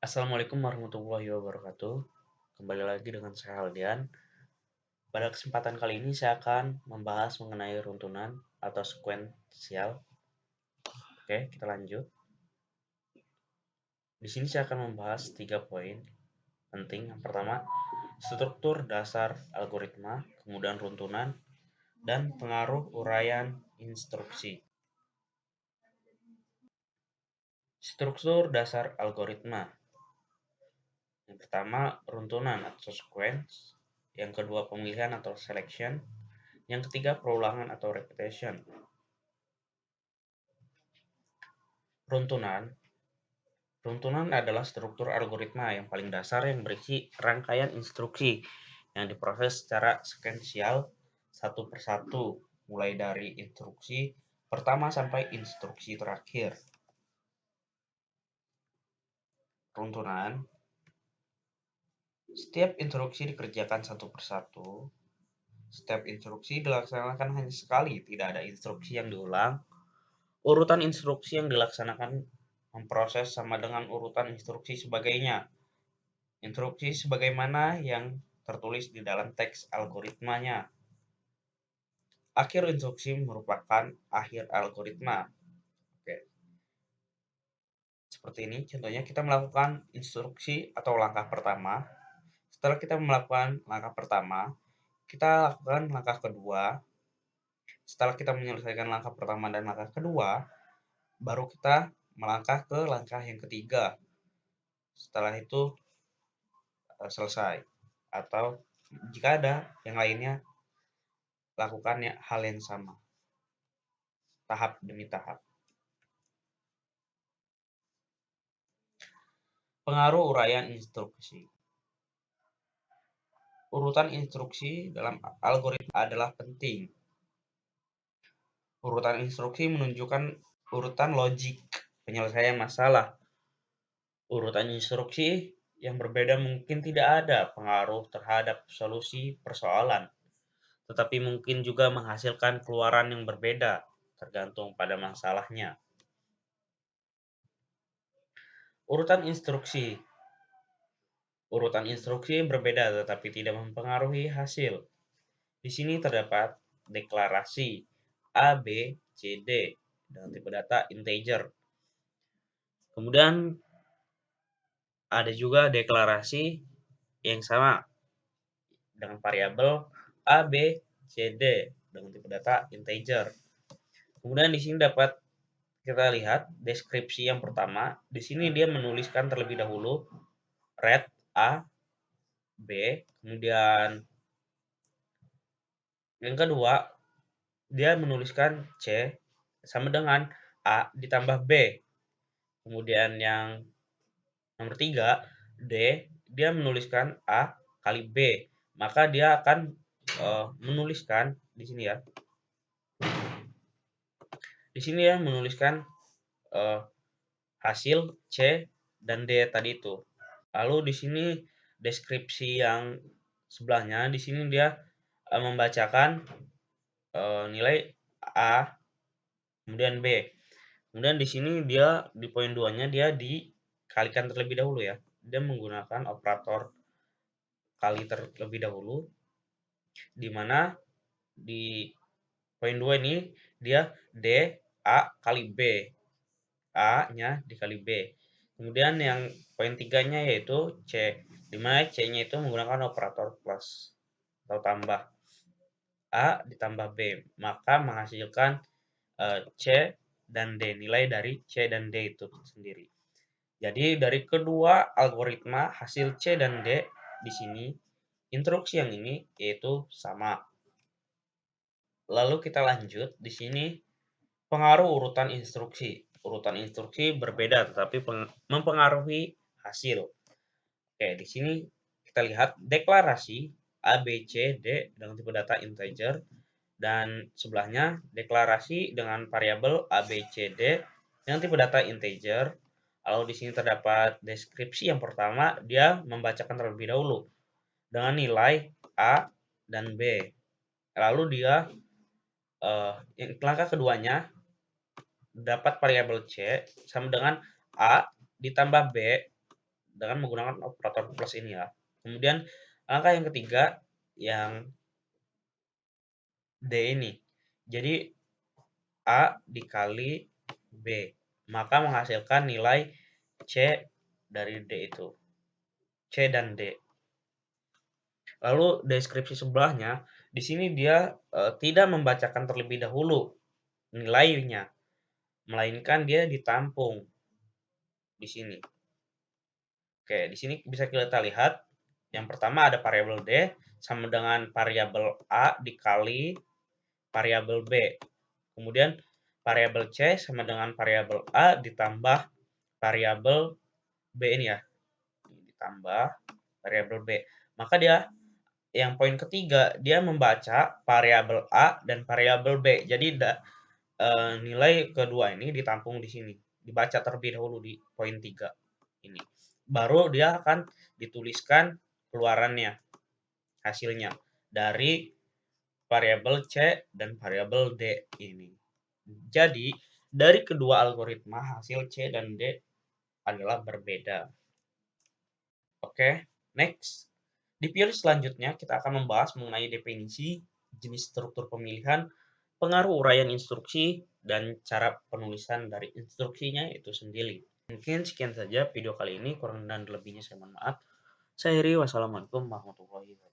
Assalamualaikum warahmatullahi wabarakatuh. Kembali lagi dengan saya Haldian. Pada kesempatan kali ini saya akan membahas mengenai runtunan atau sekuensial. Oke, kita lanjut. Di sini saya akan membahas 3 poin penting. Yang pertama, struktur dasar algoritma, kemudian runtunan, dan pengaruh uraian instruksi. Struktur dasar algoritma. Yang pertama, runtunan atau sequence. Yang kedua, pemilihan atau selection. Yang ketiga, perulangan atau repetition. Runtunan. Runtunan adalah struktur algoritma yang paling dasar yang berisi rangkaian instruksi yang diproses secara sekuensial satu persatu, mulai dari instruksi pertama sampai instruksi terakhir. Runtunan. Setiap instruksi dikerjakan satu persatu. Setiap instruksi dilaksanakan hanya sekali, tidak ada instruksi yang diulang. Urutan instruksi yang dilaksanakan memproses sama dengan urutan instruksi sebagainya. Instruksi sebagaimana yang tertulis di dalam teks algoritmanya. Akhir instruksi merupakan akhir algoritma. Oke. Seperti ini, contohnya kita melakukan instruksi atau langkah pertama. Setelah kita melakukan langkah pertama, kita lakukan langkah kedua. Setelah kita menyelesaikan langkah pertama dan langkah kedua, baru kita melangkah ke langkah yang ketiga. Setelah itu selesai. Atau jika ada yang lainnya, lakukan hal yang sama, tahap demi tahap. Pengaruh uraian instruksi. Urutan instruksi dalam algoritma adalah penting. Urutan instruksi menunjukkan urutan logik penyelesaian masalah. Urutan instruksi yang berbeda mungkin tidak ada pengaruh terhadap solusi persoalan, tetapi mungkin juga menghasilkan keluaran yang berbeda tergantung pada masalahnya. Urutan instruksi. Urutan instruksi berbeda tetapi tidak mempengaruhi hasil. Di sini terdapat deklarasi A, B, C, D dengan tipe data integer. Kemudian ada juga deklarasi yang sama dengan variabel A, B, C, D dengan tipe data integer. Kemudian di sini dapat kita lihat deskripsi yang pertama. Di sini dia menuliskan terlebih dahulu red A, B, kemudian yang kedua dia menuliskan C sama dengan A ditambah B. Kemudian yang nomor 3, D, dia menuliskan A kali B. Maka dia akan menuliskan di sini ya. Di sini ya menuliskan hasil C dan D tadi itu. Lalu di sini deskripsi yang sebelahnya, di sini dia membacakan nilai A kemudian B. Kemudian di sini dia di poin 2-nya dia dikalikan terlebih dahulu ya. Dia menggunakan operator kali terlebih dahulu, di mana di poin 2 ini dia D A kali B. A-nya dikali B. Kemudian yang poin 3-nya yaitu C, di mana C-nya itu menggunakan operator plus atau tambah. A ditambah B, maka menghasilkan C dan D, nilai dari C dan D itu sendiri. Jadi dari kedua algoritma hasil C dan D di sini instruksi yang ini yaitu sama. Lalu kita lanjut di sini pengaruh urutan instruksi. Urutan instruksi berbeda tetapi mempengaruhi hasil. Oke, di sini kita lihat deklarasi A, B, C, D dengan tipe data integer dan sebelahnya deklarasi dengan variabel A, B, C, D dengan tipe data integer. Lalu di sini terdapat deskripsi yang pertama, dia membacakan terlebih dahulu dengan nilai A dan B. Lalu dia langkah keduanya dapat variabel C sama dengan A ditambah B dengan menggunakan operator plus ini ya. Kemudian langkah yang ketiga yang D ini. Jadi A dikali B, maka menghasilkan nilai C dari D itu. C dan D. Lalu deskripsi sebelahnya, di sini dia tidak membacakan terlebih dahulu nilainya, melainkan dia ditampung di sini. Oke, di sini bisa kita lihat yang pertama ada variabel D sama dengan variabel A dikali variabel B. Kemudian variabel C sama dengan variabel A ditambah variabel B ini ya. Ditambah variabel B. Maka dia yang poin ketiga dia membaca variabel A dan variabel B. Jadi nilai kedua ini ditampung di sini. Dibaca terlebih dahulu di poin 3 ini. Baru dia akan dituliskan keluarannya, hasilnya dari variabel C dan variabel D ini. Jadi, dari kedua algoritma hasil C dan D adalah berbeda. Oke, next. Di periode selanjutnya kita akan membahas mengenai definisi, jenis struktur pemilihan, pengaruh uraian instruksi, dan cara penulisan dari instruksinya itu sendiri. Mungkin sekian saja video kali ini, kurang dan lebihnya saya mohon maaf. Saya Heri, wassalamualaikum warahmatullahi wabarakatuh.